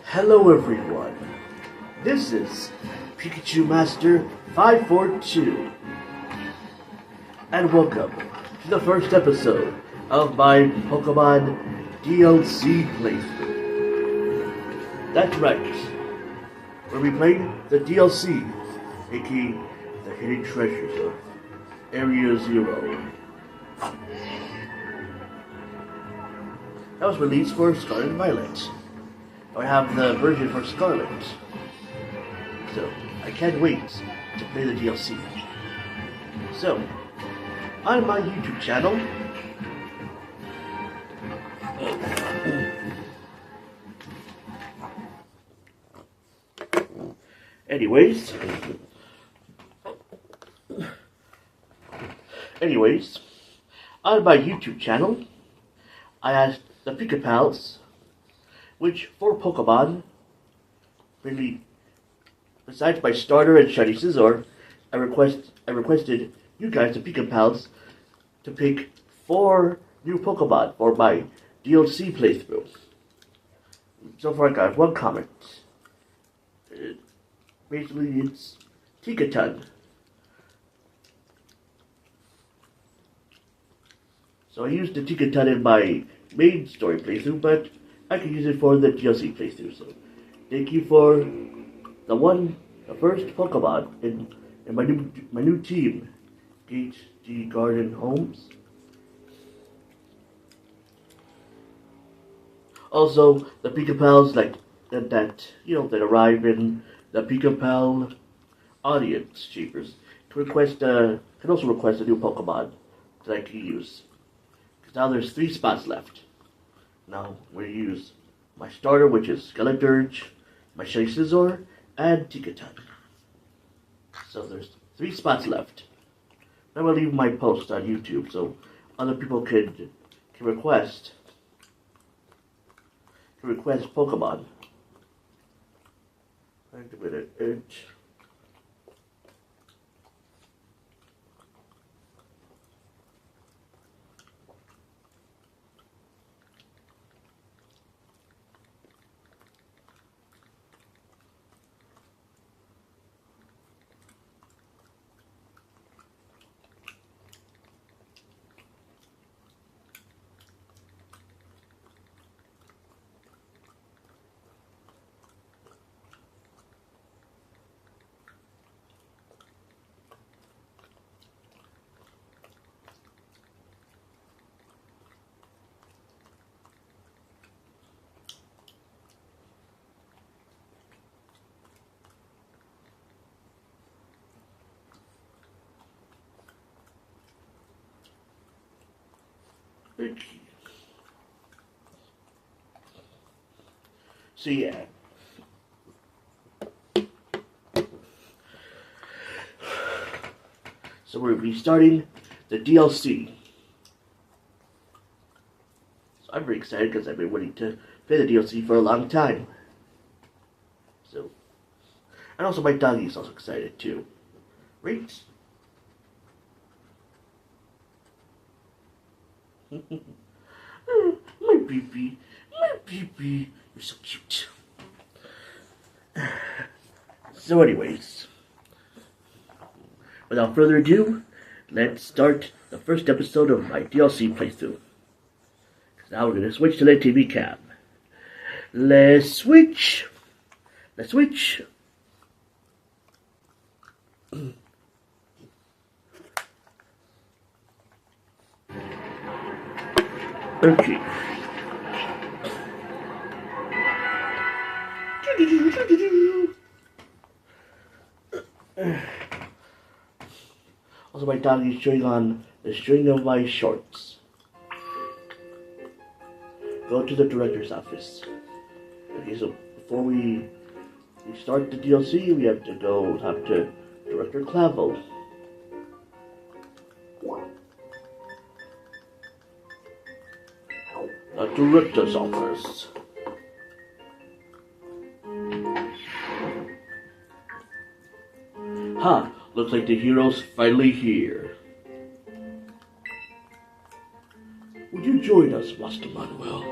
Hello everyone, this is Pikachu Master 542, and welcome to the first episode of my Pokemon DLC playthrough. That's right, we'll be playing the DLC, aka the Hidden Treasures of Area Zero. That was released for Scarlet and Violet. I have the version for Scarlet, so I can't wait to play the DLC. So, on my YouTube channel, anyways, on my YouTube channel, I asked the Pikapals which 4 Pokemon, really, besides my starter and Shiny Scizor, I requested you guys, the Pikapals, to pick 4 new Pokemon for my DLC playthrough. So far I got 1 comment. Basically it's Tikatan. So I used the Tikatan in my main story playthrough, but I can use it for the DLC playthrough. So thank you for the first Pokemon in my new team, Gate G Garden Homes. Also, the Pikapals that arrive in the Pikapal audience chambers can also request a new Pokemon that I can use. Because now there's 3 spots left. Now we use my starter, which is Skeleturge, my Shiny Scizor, and Tikatan. So there's 3 spots left. I'm gonna leave my post on YouTube so other people can request Pokemon. Wait a minute. So yeah. So we'll be starting the DLC. So I'm very excited because I've been waiting to play the DLC for a long time. So, and also my doggy's also excited too. Right? My baby, you're so cute. So anyways, without further ado, let's start the first episode of my DLC playthrough. Now we're going to switch to the TV cam. Let's switch. Okay. Also, my dog is chewing on the string of my shorts. Go to the director's office. Okay, so before we start the DLC, we have to go talk to Director Clavell. The director's office. Ha! Looks like the hero's finally here. Would you join us, Master Manuel?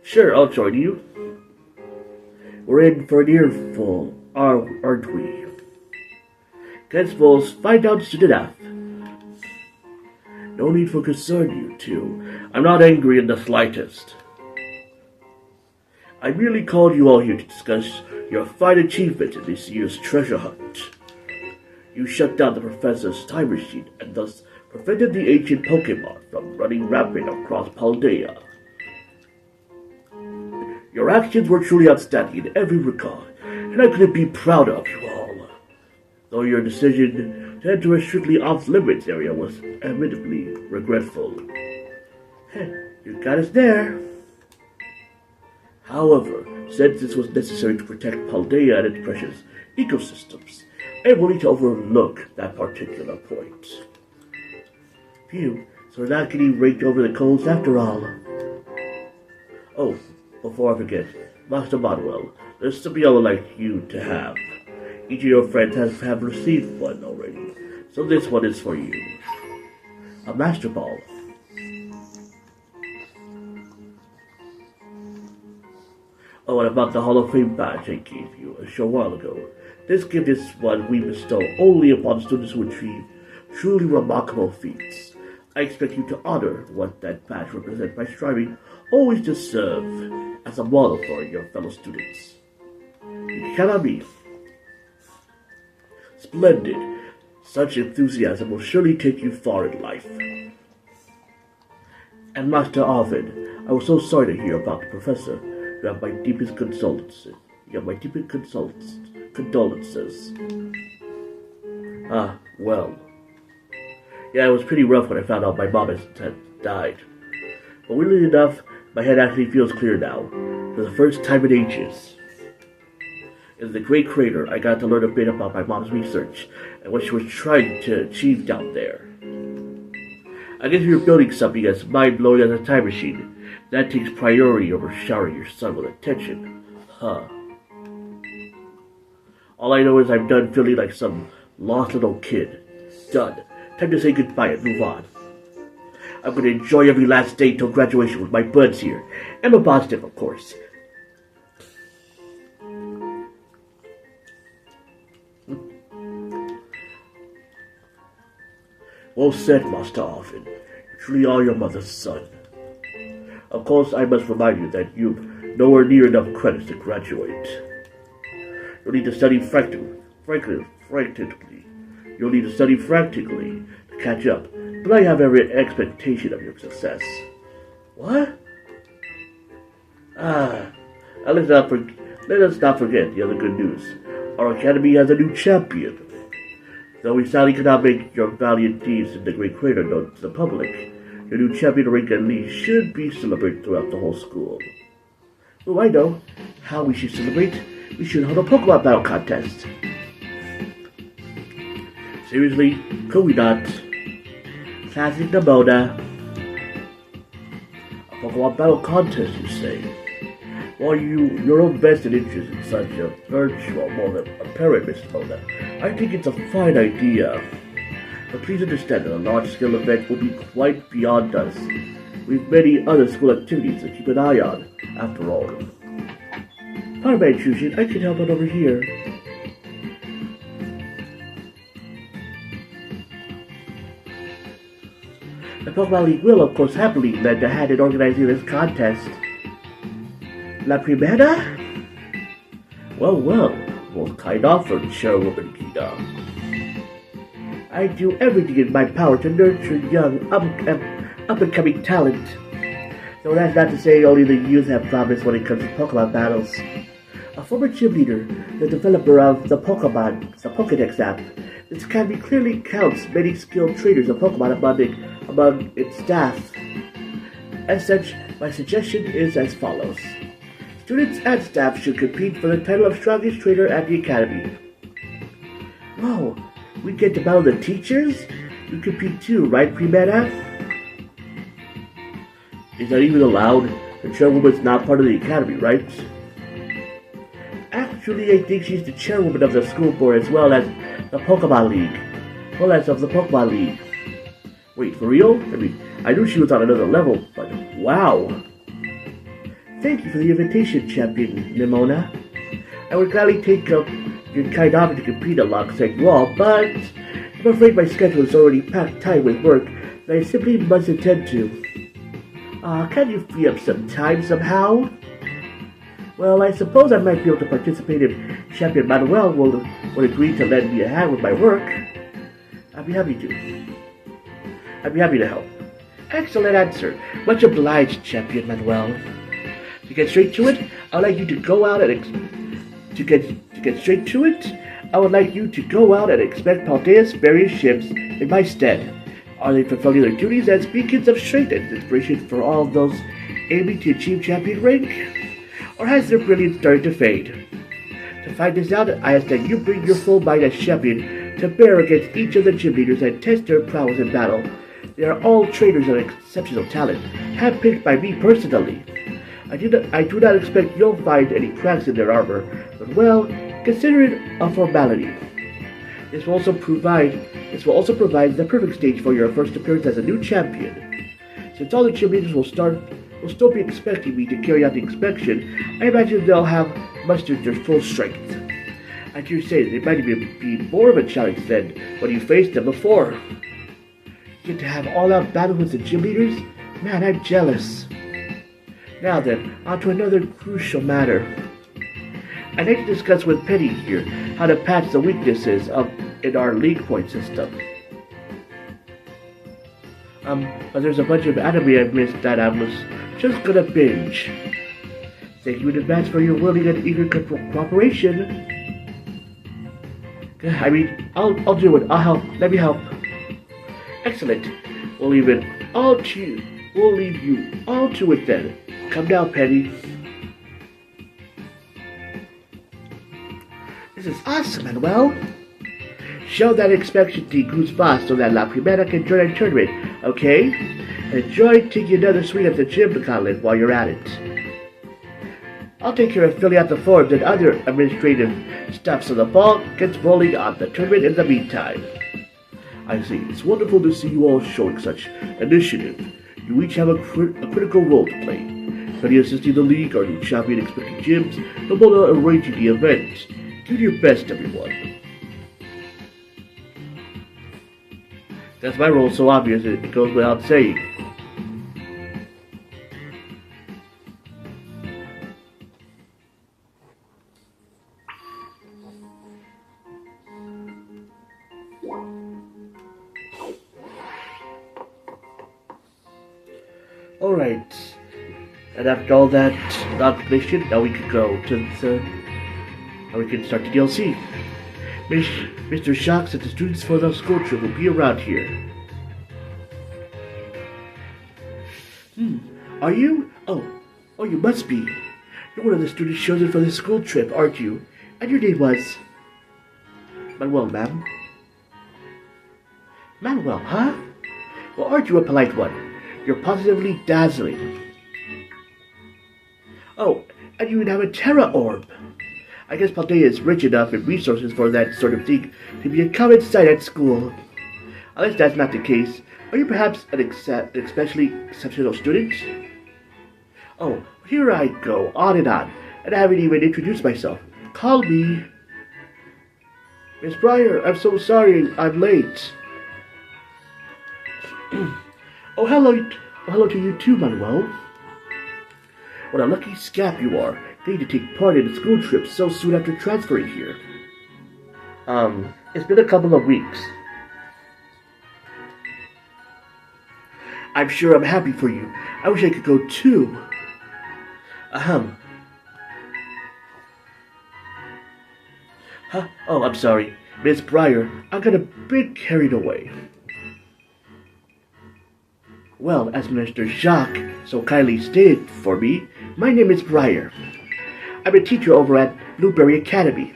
Sure, I'll join you. We're in for an earful, aren't we? Gunsballs, find out soon enough. No need for concern, you two. I'm not angry in the slightest. I merely called you all here to discuss your fine achievement in this year's treasure hunt. You shut down the professor's time machine and thus prevented the ancient Pokemon from running rampant across Paldea. Your actions were truly outstanding in every regard, and I couldn't be prouder of you all. Though your decision to enter a strictly off-limits area was admittedly regretful. You got us there. However, since this was necessary to protect Paldea and its precious ecosystems, I am willing to overlook that particular point. Phew, so we're not getting raked over the coals after all. Oh, before I forget, Master Manuel, there's something I would like you to have. Each of your friends have received one already, so this one is for you. A Master Ball. Oh, and about the Hall of Fame badge I gave you a short while ago. This gift is one we bestow only upon students who achieve truly remarkable feats. I expect you to honor what that badge represents by striving always to serve as a model for your fellow students. Kitakami. Splendid. Such enthusiasm will surely take you far in life. And Master Arven, I was so sorry to hear about the professor. You have my deepest condolences. Ah, well. Yeah, it was pretty rough when I found out my mom had died. But weirdly enough, my head actually feels clear now, for the first time in ages. In the Great Crater, I got to learn a bit about my mom's research and what she was trying to achieve down there. I guess if you're building something as mind-blowing as a time machine, that takes priority over showering your son with attention. Huh. All I know is I'm done feeling like some lost little kid. Done. Time to say goodbye and move on. I'm going to enjoy every last day till graduation with my buds here. And my positive, of course. Well said, Master Arven. You truly are your mother's son. Of course, I must remind you that you've nowhere near enough credits to graduate. You'll need to study frantically. You'll need to study frantically to catch up, but I have every expectation of your success. What? Let us not forget the other good news. Our academy has a new champion. Though we sadly cannot make your valiant deeds in the Great Crater known to the public, your new champion rank at least should be celebrated throughout the whole school. Oh, I know how we should celebrate. We should hold a Pokemon battle contest. Seriously, could we not? Classic Nemona. A Pokemon battle contest, you say? While your own vested interest in such a virtual, more than apparent, Miss Nemona, I think it's a fine idea. But please understand that a large-scale event will be quite beyond us. We've many other school activities to keep an eye on, after all. Carmine, Shushin, I can help out over here. The Pokemon League will, of course, happily lend a hand in organizing this contest. La Primera? Well, most kind offer, Chairwoman Getta. I do everything in my power to nurture young, up-and-coming talent. Though that's not to say only the youth have promise when it comes to Pokemon battles. A former gym leader, the developer of the Pokédex app, this academy clearly counts many skilled trainers of Pokemon among its staff. As such, my suggestion is as follows. Students and staff should compete for the title of strongest trainer at the academy. Whoa, we get to battle the teachers? You compete too, right, Primera? Is that even allowed? The chairwoman's not part of the academy, right? Actually, I think she's the chairwoman of the school board as well as the Pokemon League. Well, as of the Pokemon League. Wait, for real? I mean, I knew she was on another level, but wow. Thank you for the invitation, Champion Nemona. I would gladly take up your kind offer to compete alongside you all, but I'm afraid my schedule is already packed tight with work that I simply must attend to. Can you free up some time somehow? Well, I suppose I might be able to participate if Champion Manuel will agree to lend me a hand with my work. I'd be happy to. I'd be happy to help. Excellent answer. Much obliged, Champion Manuel. To get straight to it, I'd like you to go out and to get straight to it. I would like you to go out and inspect Paldea's various ships in my stead. Are they fulfilling their duties as beacons of strength and inspiration for all those aiming to achieve champion rank? Or has their brilliance started to fade? To find this out, I ask that you bring your full might as champion to bear against each of the gym leaders and test their prowess in battle. They are all trainers of exceptional talent, handpicked by me personally. I do not expect you'll find any cracks in their armor, but well, consider it a formality. This will also provide the perfect stage for your first appearance as a new champion. Since all the gym leaders will still be expecting me to carry out the inspection, I imagine they'll have mustered their full strength. I dare say they might even be more of a challenge than when you faced them before. Get to have all-out battle with the gym leaders? Man, I'm jealous. Now then, on to another crucial matter. I'd like to discuss with Penny here how to patch the weaknesses in our league point system. But there's a bunch of anime I've missed that I was just gonna binge. Thank you in advance for your willing and eager cooperation. I mean, I'll do it. I'll help. Let me help. Excellent. We'll leave you all to it then. Come now, Penny. This is awesome, Manuel. Show that inspection team who's boss so that La Primera can join our tournament, okay? And enjoy taking another swing at the gym, Scarlet, while you're at it. I'll take care of filling out the forms and other administrative stuff so the ball gets rolling on the tournament in the meantime. I see. It's wonderful to see you all showing such initiative. You each have a critical role to play. Penny assisting the league, our new champion expecting gyms, Nemona arranging the event. Do your best, everyone. That's my role, so obvious it goes without saying. Alright. And after all that nomination, now we can go to now we can start the DLC. Mr. Jauq said the students for the school trip will be around here. Are you? Oh, you must be. You're one of the students chosen for the school trip, aren't you? And your name was? Manuel, ma'am. Manuel, huh? Well, aren't you a polite one? You're positively dazzling. Oh, and you have a Terra Orb. I guess Paldea is rich enough in resources for that sort of thing to be a common sight at school. Unless that's not the case, are you perhaps an especially exceptional student? Oh, here I go, on, and I haven't even introduced myself. Call me. Miss Briar, I'm so sorry I'm late. Oh, hello to you too, Manuel. What a lucky scamp you are, getting to take part in a school trip so soon after transferring here. It's been a couple of weeks. I'm sure I'm happy for you. I wish I could go too. Huh? Oh, I'm sorry. Miss Briar, I got a bit carried away. Well, as Mr. Jauq so kindly stated for me, my name is Briar. I'm a teacher over at Blueberry Academy.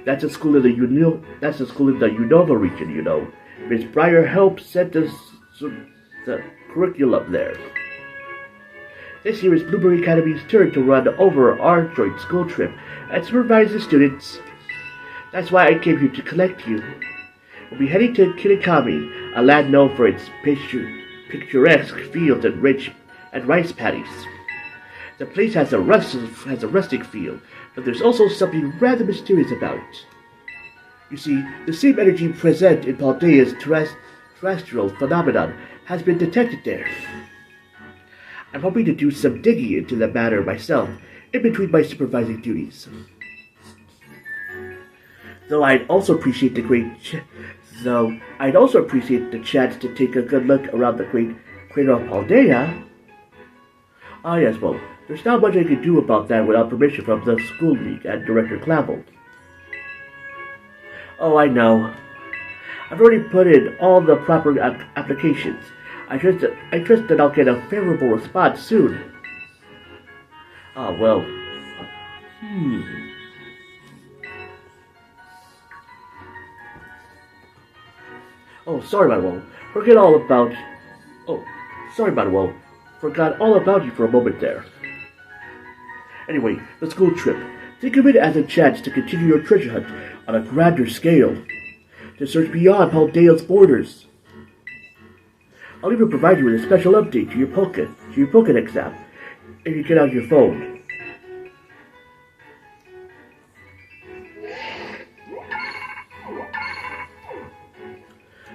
That's a school in the Unova region, you know. Miss Briar helps set the curriculum there. This year is Blueberry Academy's turn to run over our joint school trip and supervise the students. That's why I came here to collect you. We'll be heading to Kitakami, a land known for its picturesque fields and rich and rice paddies. The place has a rustic feel, but there's also something rather mysterious about it. You see, the same energy present in Paldea's terrestrial phenomenon has been detected there. I'm hoping to do some digging into the matter myself in between my supervising duties. Though I'd also appreciate the chance to take a good look around the great crater of Paldea. Ah yes, well, there's not much I can do about that without permission from the school league and Director Clavell. Oh, I know. I've already put in all the proper applications. I trust that I'll get a favorable response soon. Ah, well. Oh, sorry, Manuel. Forgot all about you for a moment there. Anyway, the school trip. Think of it as a chance to continue your treasure hunt on a grander scale. To search beyond Paldea's borders. I'll even provide you with a special update to your Pokédex app if you get out your phone.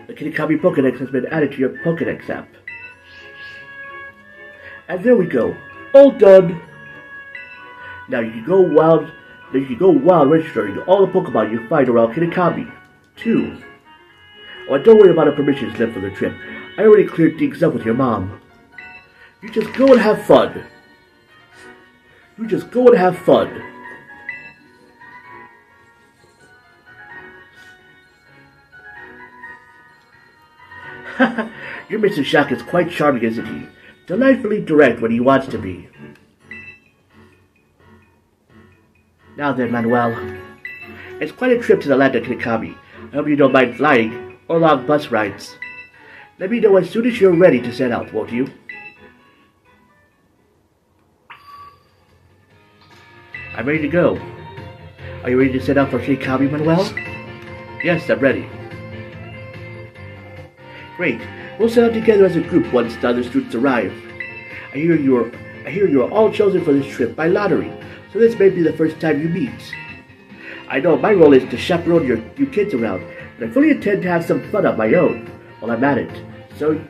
The Kitakami Pokédex has been added to your Pokédex app. And there we go. All done. Now you can go wild registering all the Pokemon you find around Kitakami, too. Oh, and don't worry about a permission slip for the trip. I already cleared things up with your mom. You just go and have fun. Your Mr. Jauq is quite charming, isn't he? Delightfully direct when he wants to be. Now then, Manuel. It's quite a trip to the land of Kitakami. I hope you don't mind flying or long bus rides. Let me know as soon as you're ready to set out, won't you? I'm ready to go. Are you ready to set out for Kitakami, Manuel? Yes, I'm ready. Great. We'll set out together as a group once the other students arrive. I hear you are all chosen for this trip by lottery, so this may be the first time you meet. I know my role is to chaperone you kids around, but I fully intend to have some fun on my own while I'm at it. So,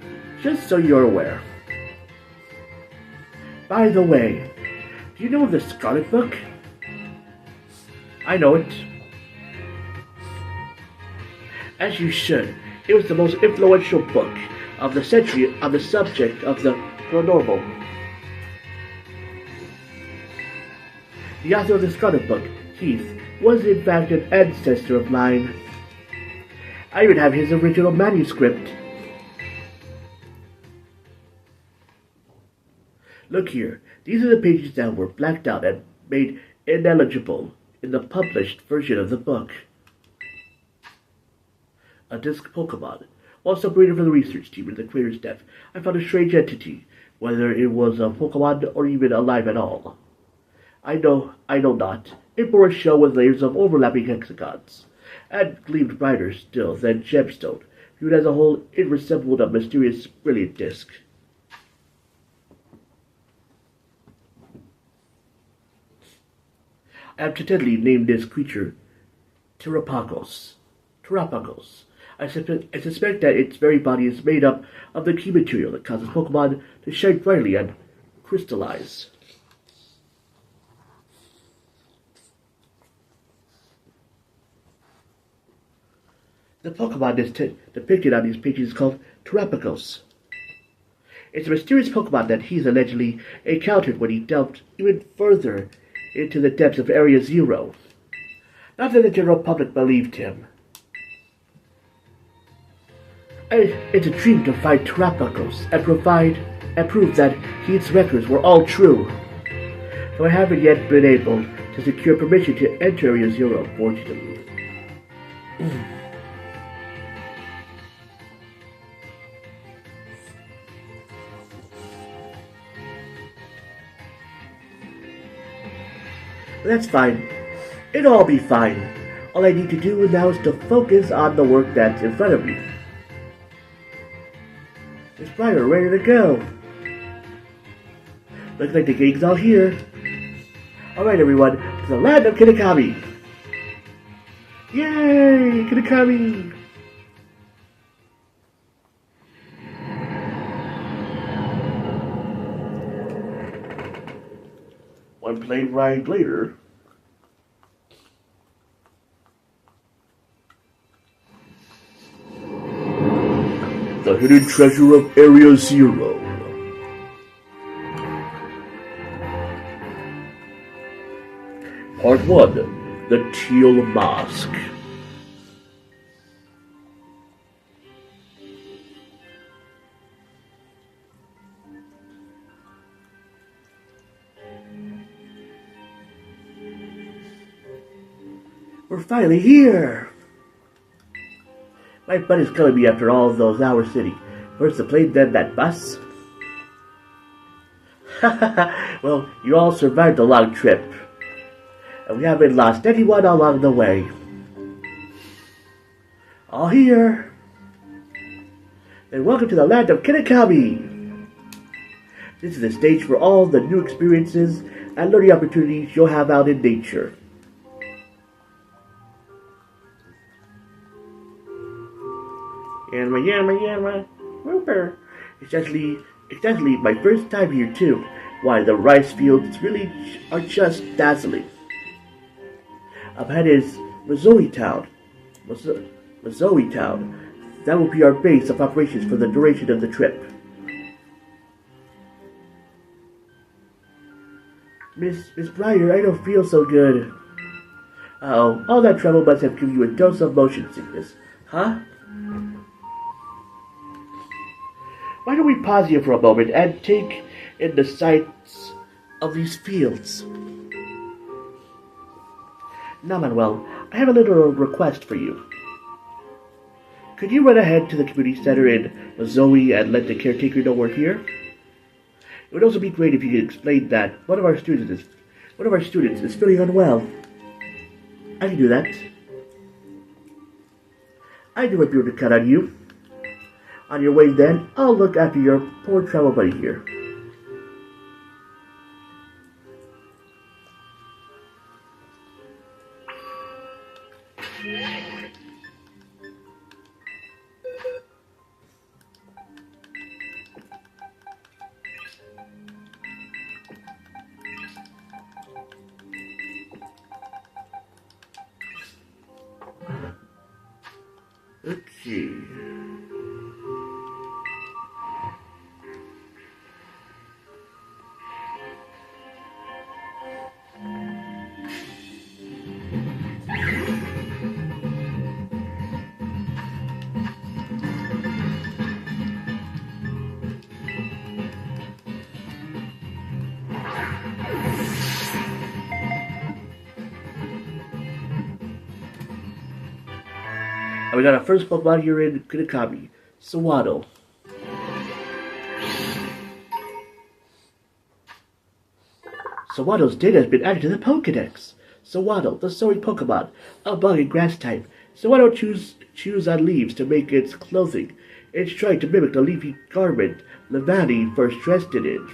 just so you're aware. By the way, do you know the Scarlet book? I know it. As you should. It was the most influential book of the century on the subject of the paranormal. The author of the Scarlet book, Keith, was in fact an ancestor of mine. I even have his original manuscript. Look here, these are the pages that were blacked out and made ineligible in the published version of the book. A disc Pokemon. While separated from the research team in the crater's depth, I found a strange entity, whether it was a Pokemon or even alive at all. I know not. It bore a shell with layers of overlapping hexagons, and gleamed brighter still than gemstone. Viewed as a whole, it resembled a mysterious, brilliant disc. I have tentatively named this creature Terrapagos. I suspect that its very body is made up of the key material that causes Pokemon to shine brightly and crystallize. The Pokemon depicted on these pages is called Terrapagos. It's a mysterious Pokemon that he's allegedly encountered when he delved even further into the depths of Area Zero. Not that the general public believed him. It's a dream to find Terrapagos and prove that Heath's records were all true. Though I haven't yet been able to secure permission to enter Area Zero, fortunately. That's fine. It'll all be fine. All I need to do now is to focus on the work that's in front of me. Briar, ready to go. Looks like the gang's all here. Alright everyone, to the land of Kitakami. Yay, Kitakami! One plane ride later. The hidden treasure of Area Zero. Part 1. The Teal Mask. We're finally here! My butt is killing me after all of those hours sitting. First the plane, then that bus. Well, you all survived a long trip. And we haven't lost anyone along the way. All here. And welcome to the land of Kitakami. This is the stage for all the new experiences and learning opportunities you'll have out in nature. Yama, Rooper. It's actually my first time here too. Why, the rice fields really are just dazzling. Up ahead is Mazoe Town. Mazoe Town. That will be our base of operations for the duration of the trip. Miss Briar, I don't feel so good. Uh-oh, all that trouble must have given you a dose of motion sickness, huh? Why don't we pause here for a moment and take in the sights of these fields? Now, Manuel, I have a little request for you. Could you run ahead to the community center in Mazoe and let the caretaker know we're here? It would also be great if you could explain that one of our students is feeling unwell. I can do that. I do might be able to count on you. On your way then, I'll look after your poor travel buddy here. Let's see. And we got our first Pokemon here in Kitakami, Sewaddle. Sewaddle's data has been added to the Pokedex. Sewaddle, the soaring Pokemon, a bug and grass type. Sewaddle chews on leaves to make its clothing. It's trying to mimic the leafy garment Levani first dressed it in.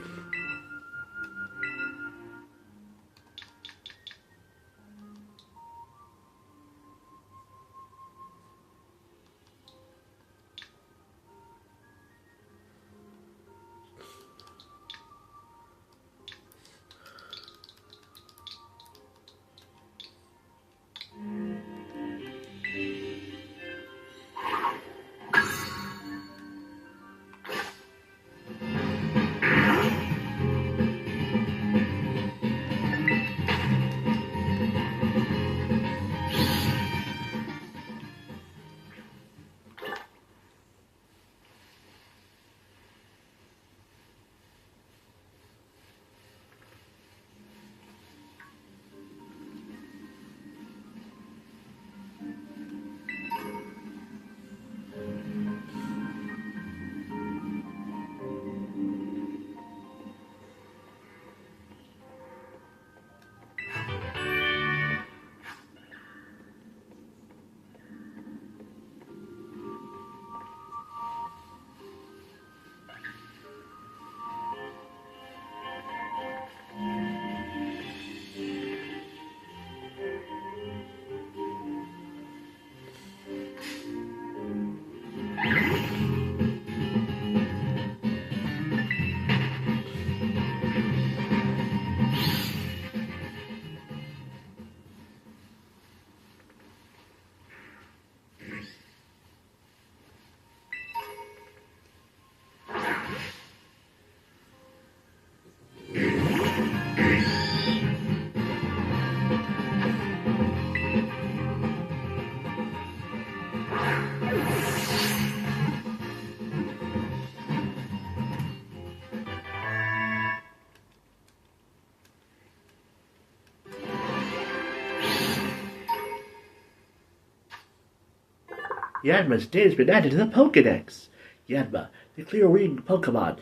Yanma's name has been added to the Pokedex. Yanma, the clear-winged Pokemon.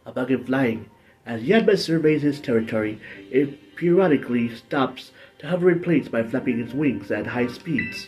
A bug and flying. As Yanma surveys his territory, it periodically stops to hover in place by flapping its wings at high speeds.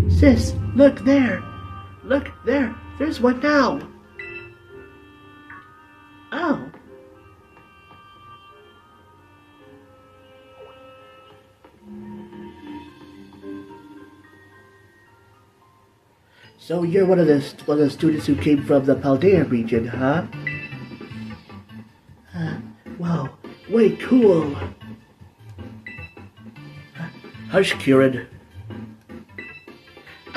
Sis, look there! Look there! There's one now! Oh! So you're one of the students who came from the Paldea region, huh? Wow, way cool! Hush, Keiran.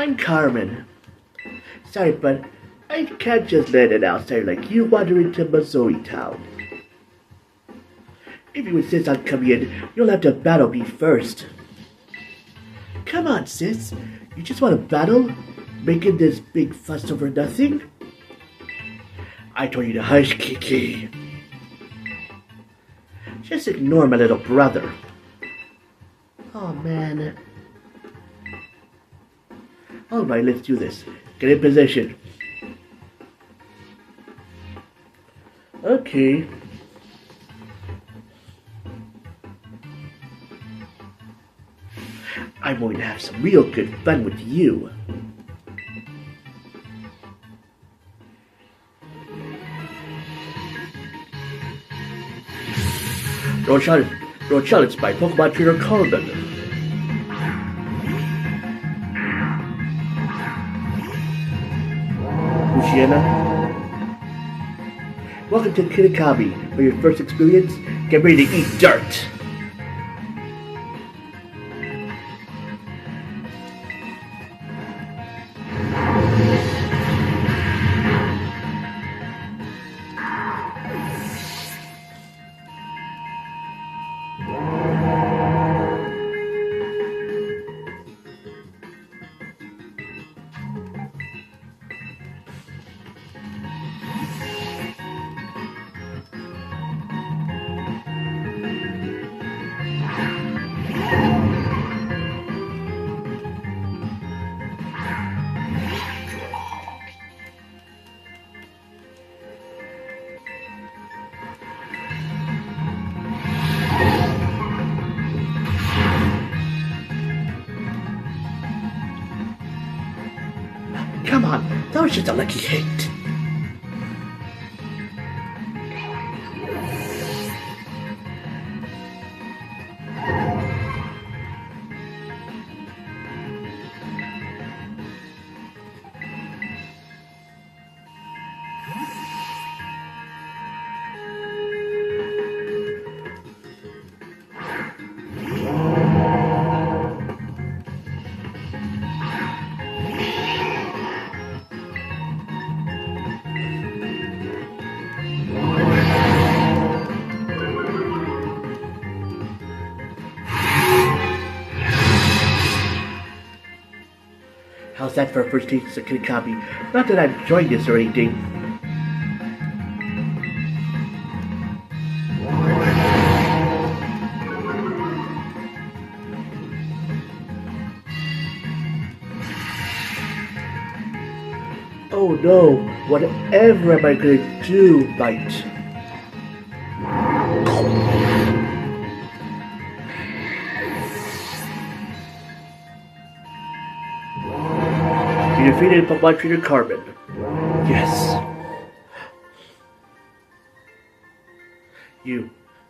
I'm Carmine. Sorry, but I can't just let an outsider like you wander into Missouri town. If you insist on coming in, you'll have to battle me first. Come on, sis. You just want to battle? Making this big fuss over nothing? I told you to hush, Kiki. Just ignore my little brother. Oh, man. Alright, let's do this. Get in position. Okay. I'm going to have some real good fun with you. Your challenge by Pokemon Trainer Carmine. Welcome to Kitakami. For your first experience, get ready to eat dirt. Come on, that was just a lucky hit. How's that for a first taste of Kitakami? Not that I'm enjoying this or anything. Oh no, whatever am I gonna do, Bite? You defeated Pokemon Trainer Carmine. Yes.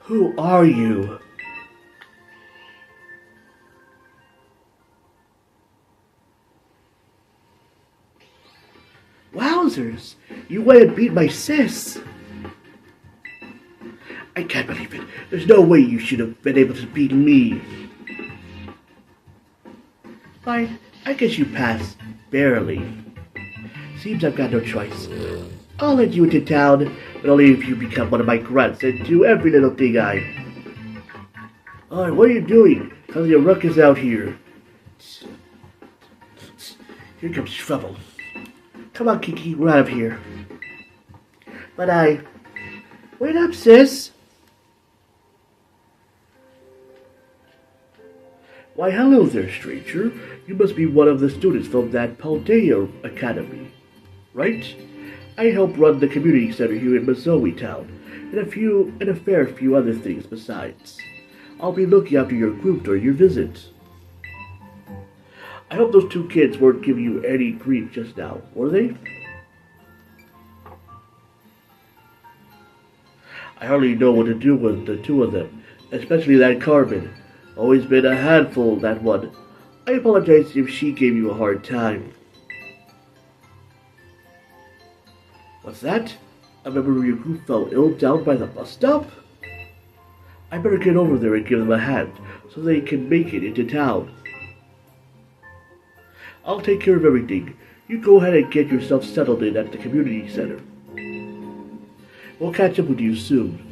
Who are you? Wowzers! You went and beat my sis! I can't believe it. There's no way you should have been able to beat me. Fine, I guess you passed. Barely. Seems I've got no choice. I'll let you into town, but only if you become one of my grunts and do every little thing Alright, what are you doing? Causing a ruckus out here. Here comes trouble. Come on, Kiki, we're out of here. But wait up, sis! Why, hello there, stranger. You must be one of the students from that Paldea Academy, right? I help run the community center here in Mazoe Town, and a fair few other things besides. I'll be looking after your group during your visit. I hope those two kids weren't giving you any grief just now, were they? I hardly know what to do with the two of them, especially that Carmine. Always been a handful, that one. I apologize if she gave you a hard time. What's that? A member of your group fell ill down by the bus stop? I better get over there and give them a hand, so they can make it into town. I'll take care of everything. You go ahead and get yourself settled in at the community center. We'll catch up with you soon.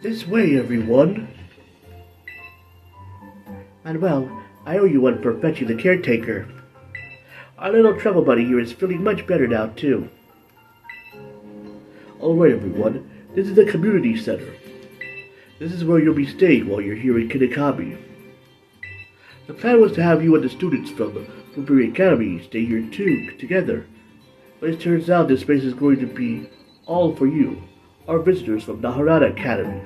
This way, everyone. Manuel, I owe you one for fetching the caretaker. Our little trouble buddy here is feeling much better now, too. Alright, everyone. This is the community center. This is where you'll be staying while you're here in Kitakami. The plan was to have you and the students from the Briar Academy stay here too, together. But it turns out this space is going to be all for you, our visitors from Naharada Academy.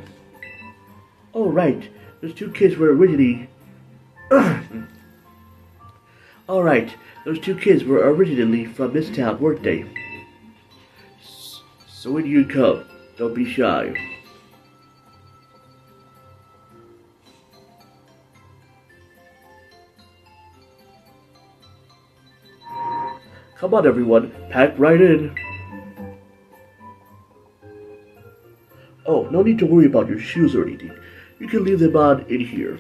Oh, right. Those two kids were originally... Alright, those two kids were originally from this town, weren't they? So when you come, don't be shy. Come on, everyone, pack right in. Oh, no need to worry about your shoes or anything. You can leave them on in here.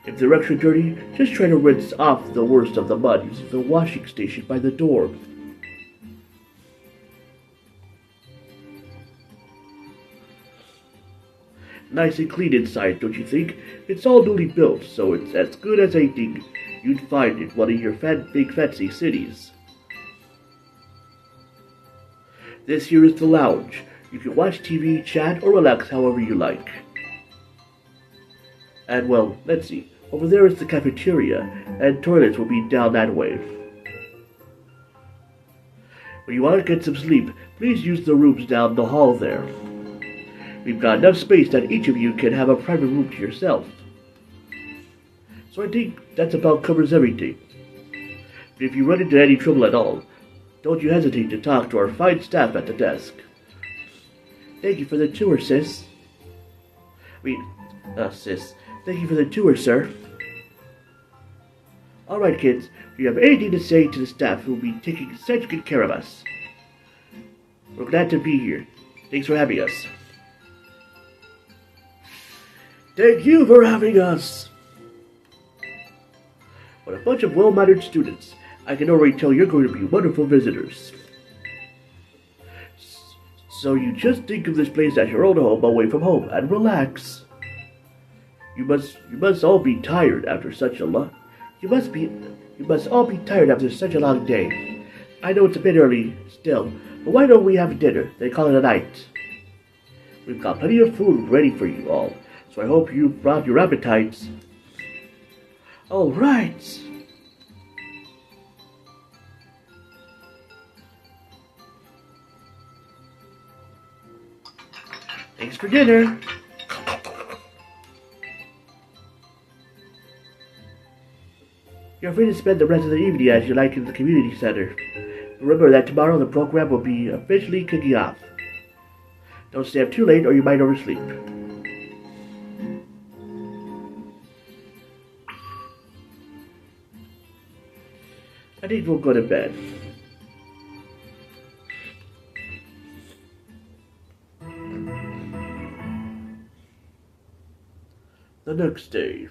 If they're extra dirty, just try to rinse off the worst of the mud using the washing station by the door. Nice and clean inside, don't you think? It's all newly built, so it's as good as anything you'd find in one of your big fancy cities. This here is the lounge. You can watch TV, chat, or relax however you like. And well, let's see. Over there is the cafeteria, and toilets will be down that way. When you want to get some sleep, please use the rooms down the hall there. We've got enough space that each of you can have a private room to yourself. So I think that about covers everything. But if you run into any trouble at all, don't you hesitate to talk to our fine staff at the desk. Thank you for the tour, sis. Sis. Thank you for the tour, sir. Alright, kids. Do you have anything to say to the staff who will be taking such good care of us? We're glad to be here. Thanks for having us. Thank you for having us. What a bunch of well-mannered students. I can already tell you're going to be wonderful visitors. So you just think of this place as your own home away from home and relax. You must all be tired after such a long You must all be tired after such a long day. I know it's a bit early still, but why don't we have dinner, then call it a night? We've got plenty of food ready for you all, so I hope you brought your appetites. All right. Thanks for dinner. You're free to spend the rest of the evening as you like in the community center. Remember that tomorrow the program will be officially kicking off. Don't stay up too late or you might oversleep. I think we'll go to bed. The next day.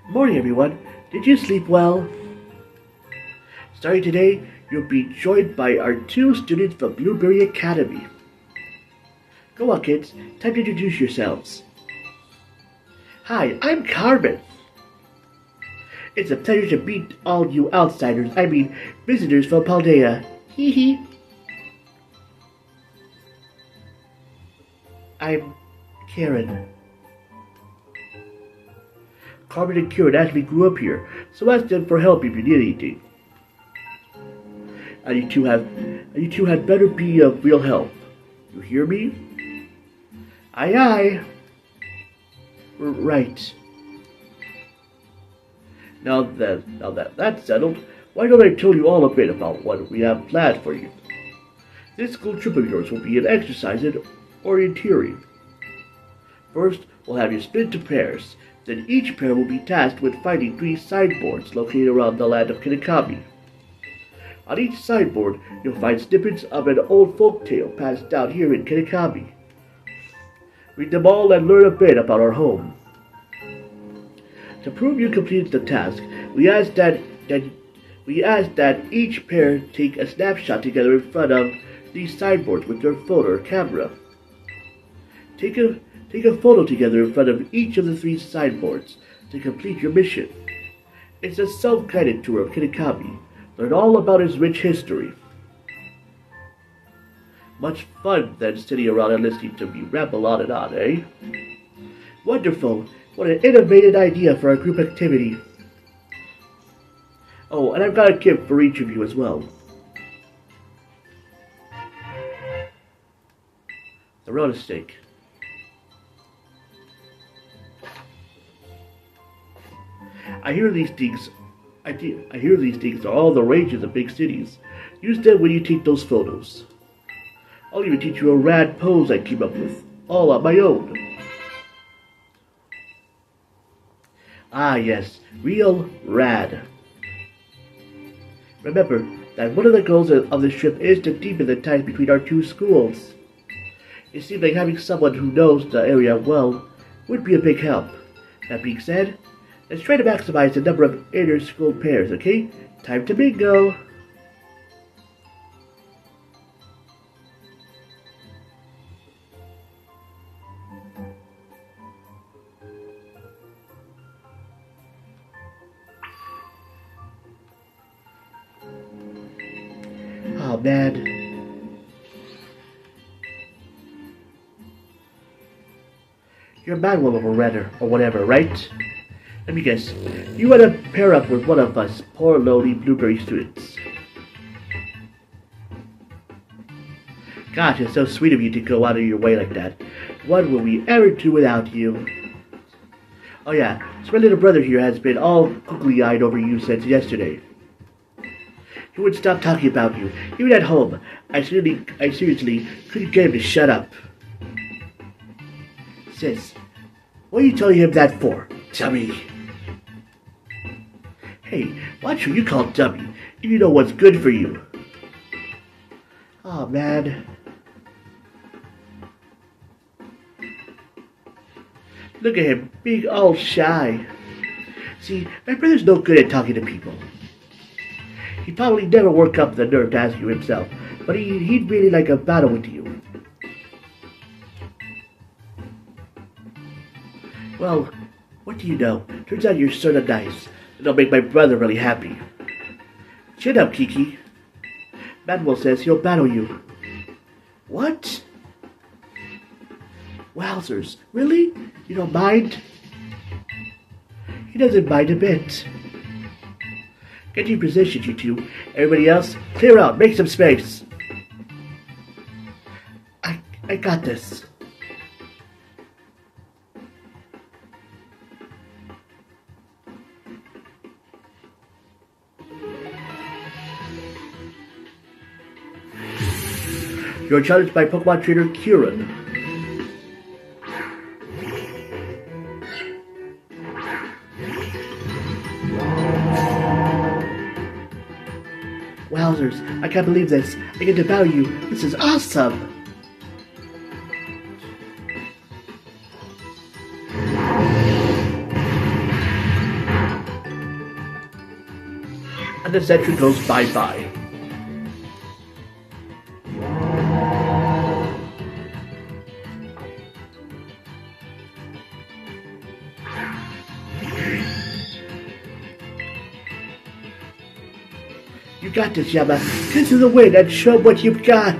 Morning, everyone. Did you sleep well? Starting today, you'll be joined by our 2 students from Blueberry Academy. Go on, kids. Time to introduce yourselves. Hi, I'm Carmine. It's a pleasure to meet all you outsiders, visitors from Paldea. Hee hee. I'm Keiran. Carmine and Kerian actually grew up here, so ask them for help if you need anything. And you two had better be of real help. You hear me? Aye aye. Right. Now that that's settled, why don't I tell you all a bit about what we have planned for you? This school trip of yours will be an exercise in orienteering. First, we'll have you split into pairs. Then each pair will be tasked with finding 3 sideboards located around the land of Kitakami. On each sideboard, you'll find snippets of an old folk tale passed down here in Kitakami. Read them all and learn a bit about our home. To prove you completed the task, we ask that each pair take a snapshot together in front of these sideboards with their phone or camera. Take a photo together in front of each of the 3 sideboards to complete your mission. It's a self-guided tour of Kitakami. Learn all about its rich history. Much fun than sitting around and listening to me ramble on and on, eh? Wonderful! What an innovative idea for a group activity. Oh, and I've got a gift for each of you as well. The roller steak. I hear these things are all the rage in the big cities. Use them when you take those photos. I'll even teach you a rad pose I came up with, all on my own. Ah yes, real rad. Remember that one of the goals of this trip is to deepen the ties between our 2 schools. It seems like having someone who knows the area well would be a big help. That being said, let's try to maximize the number of inter-school pairs, okay? Time to bingo! Oh man. You're a manual of a redder, or whatever, right? Let me guess. You want to pair up with one of us poor lowly Blueberry students. Gosh, it's so sweet of you to go out of your way like that. What will we ever do without you? Oh yeah, so my little brother here has been all googly-eyed over you since yesterday. He wouldn't stop talking about you, even at home. I seriously couldn't get him to shut up. Sis, what are you telling him that for, dummy? Hey, watch who you call dummy. You know what's good for you. Oh, man. Look at him, being all shy. See, my brother's no good at talking to people. He'd probably never work up the nerve to ask you himself, but he'd really like a battle with you. Well, what do you know? Turns out you're sort of nice. It'll make my brother really happy. Chin up, Kiki. Manuel says he'll battle you. What? Wowzers, really? You don't mind? He doesn't mind a bit. Get you positioned, you two. Everybody else, clear out, make some space. I got this. You're challenged by Pokemon trainer Keiran. Wowzers, I can't believe this. I get to battle you. This is awesome. And the sentry goes bye-bye. You got this, Yama. Get to the win and show what you've got.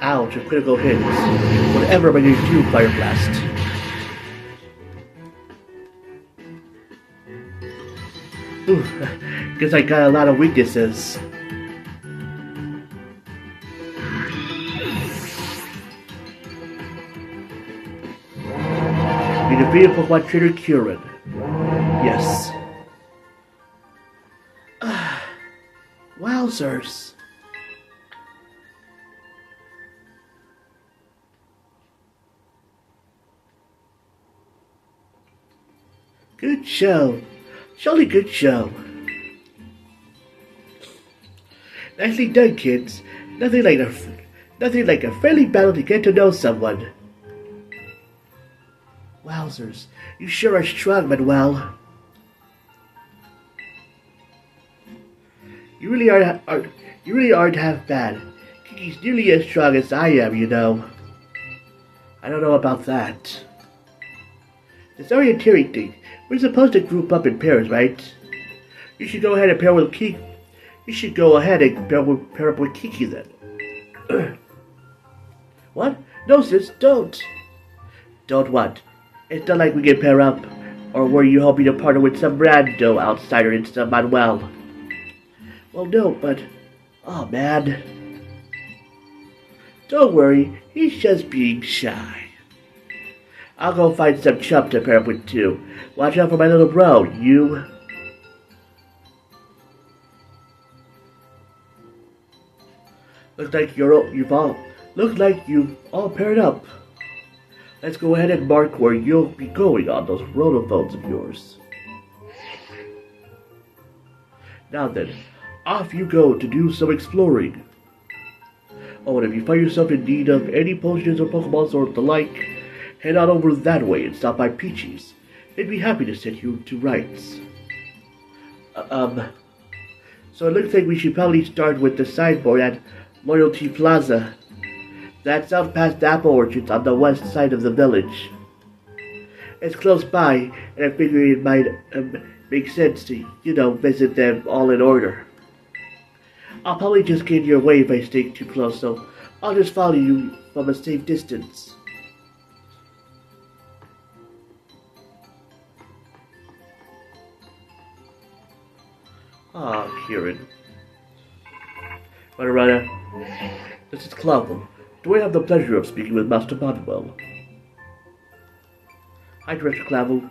Ouch, a critical hit. Whatever am I going to do, Fire Blast? Ooh, guess I got a lot of weaknesses. You defeated Pokemon trainer Keiran. Yes. Wowzers. Good show. Surely good show. Nicely done, kids. Nothing like a friendly battle to get to know someone. Wowzers, you sure are strong, Manuel. You really aren't half bad. Kiki's nearly as strong as I am, you know. I don't know about that. This orienteering thing, we're supposed to group up in pairs, right? You should go ahead and pair with Kiki. You should go ahead and pair up with Kiki then. What? No, sis, don't. Don't what? It's not like we can pair up. Or were you hoping to partner with some rando outsider instead of Manuel? Well, no, but... Oh, man. Don't worry, he's just being shy. I'll go find some chump to pair up with too. Watch out for my little bro, you... Looks like you've all paired up. Let's go ahead and mark where you'll be going on those rotophones of yours. Now then, off you go to do some exploring. Oh, and if you find yourself in need of any potions or Pokeballs or the like, head on over that way and stop by Peachy's. They'd be happy to set you to rights. So it looks like we should probably start with the signboard at Loyalty Plaza. That's out past the apple orchards on the west side of the village. It's close by, and I figure it might make sense to, visit them all in order. I'll probably just get in your way if I stay too close, so I'll just follow you from a safe distance. Ah, Keiran. Runner, this is Clavell. Do I have the pleasure of speaking with Master Manuel? Hi, Director Clavell.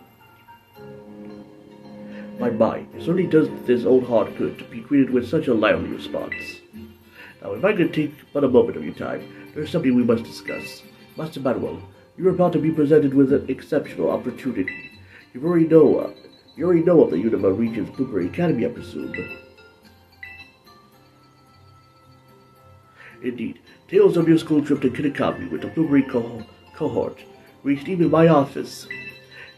My, it certainly does this old heart good to be greeted with such a lively response. Now, if I could take but a moment of your time, there's something we must discuss. Master Manuel, you are about to be presented with an exceptional opportunity. You already know of the Unima Region's Blueberry Academy, I presume. Indeed, tales of your school trip to Kitakami with the Blueberry cohort reached even my office.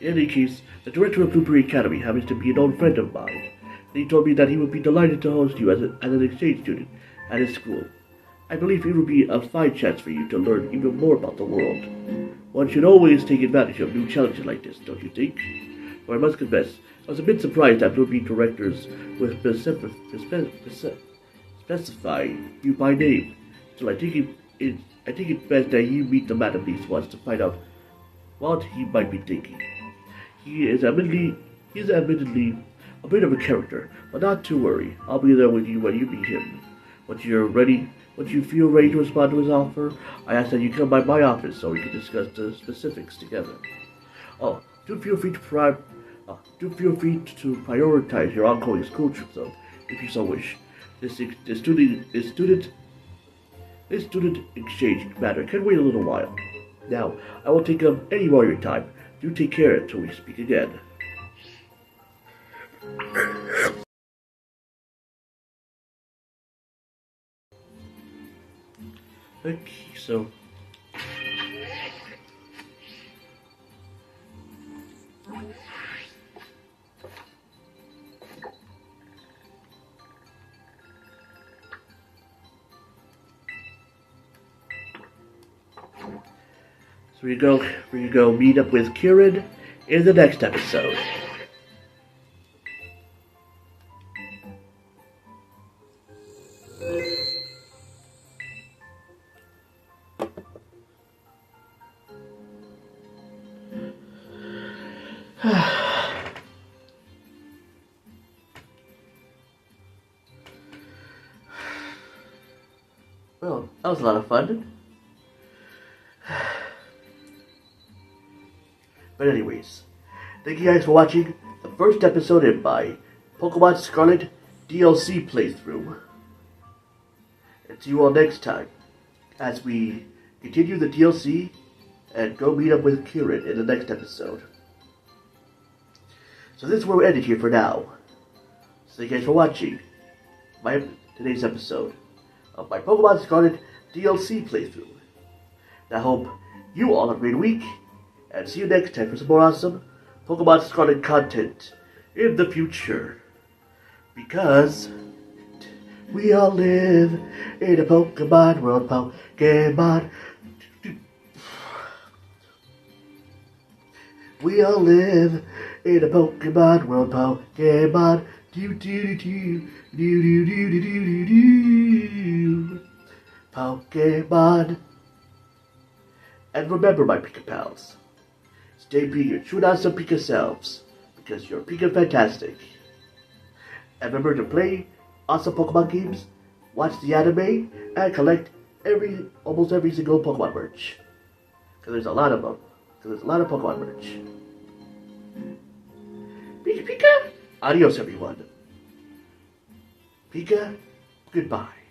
In any case, the director of Blueberry Academy happens to be an old friend of mine, and he told me that he would be delighted to host you as an exchange student at his school. I believe it would be a fine chance for you to learn even more about the world. One should always take advantage of new challenges like this, don't you think? For I must confess, I was a bit surprised that Blueberry directors would specify you by name. So I think it's best that you meet the man at least once to find out what he might be thinking. He is admittedly a bit of a character, but not to worry. I'll be there with you when you meet him. Once you feel ready to respond to his offer, I ask that you come by my office so we can discuss the specifics together. Oh, do feel free to prioritize your ongoing school trip, though, if you so wish. This student exchange matter can wait a little while. Now, I won't take up any more of your time. Do take care until we speak again. Okay, so we go meet up with Keiran in the next episode. Well, that was a lot of fun. But anyways, thank you guys for watching the first episode in my Pokemon Scarlet DLC playthrough. And see you all next time as we continue the DLC and go meet up with Keiran in the next episode. So this is where we ended here for now. So thank you guys for watching today's episode of my Pokemon Scarlet DLC playthrough. And I hope you all have a great week, and see you next time for some more awesome Pokemon Scarlet content in the future. Because we all live in a Pokemon world, Pokemon. We all live in a Pokemon world, Pokemon. Pokemon. And remember, my Pika pals, stay being your true and awesome Pika selves, because you're Pika fantastic. And remember to play awesome Pokemon games, watch the anime, and collect almost every single Pokemon merch. Because there's a lot of them. Because there's a lot of Pokemon merch. Pika Pika! Adios, everyone. Pika, goodbye.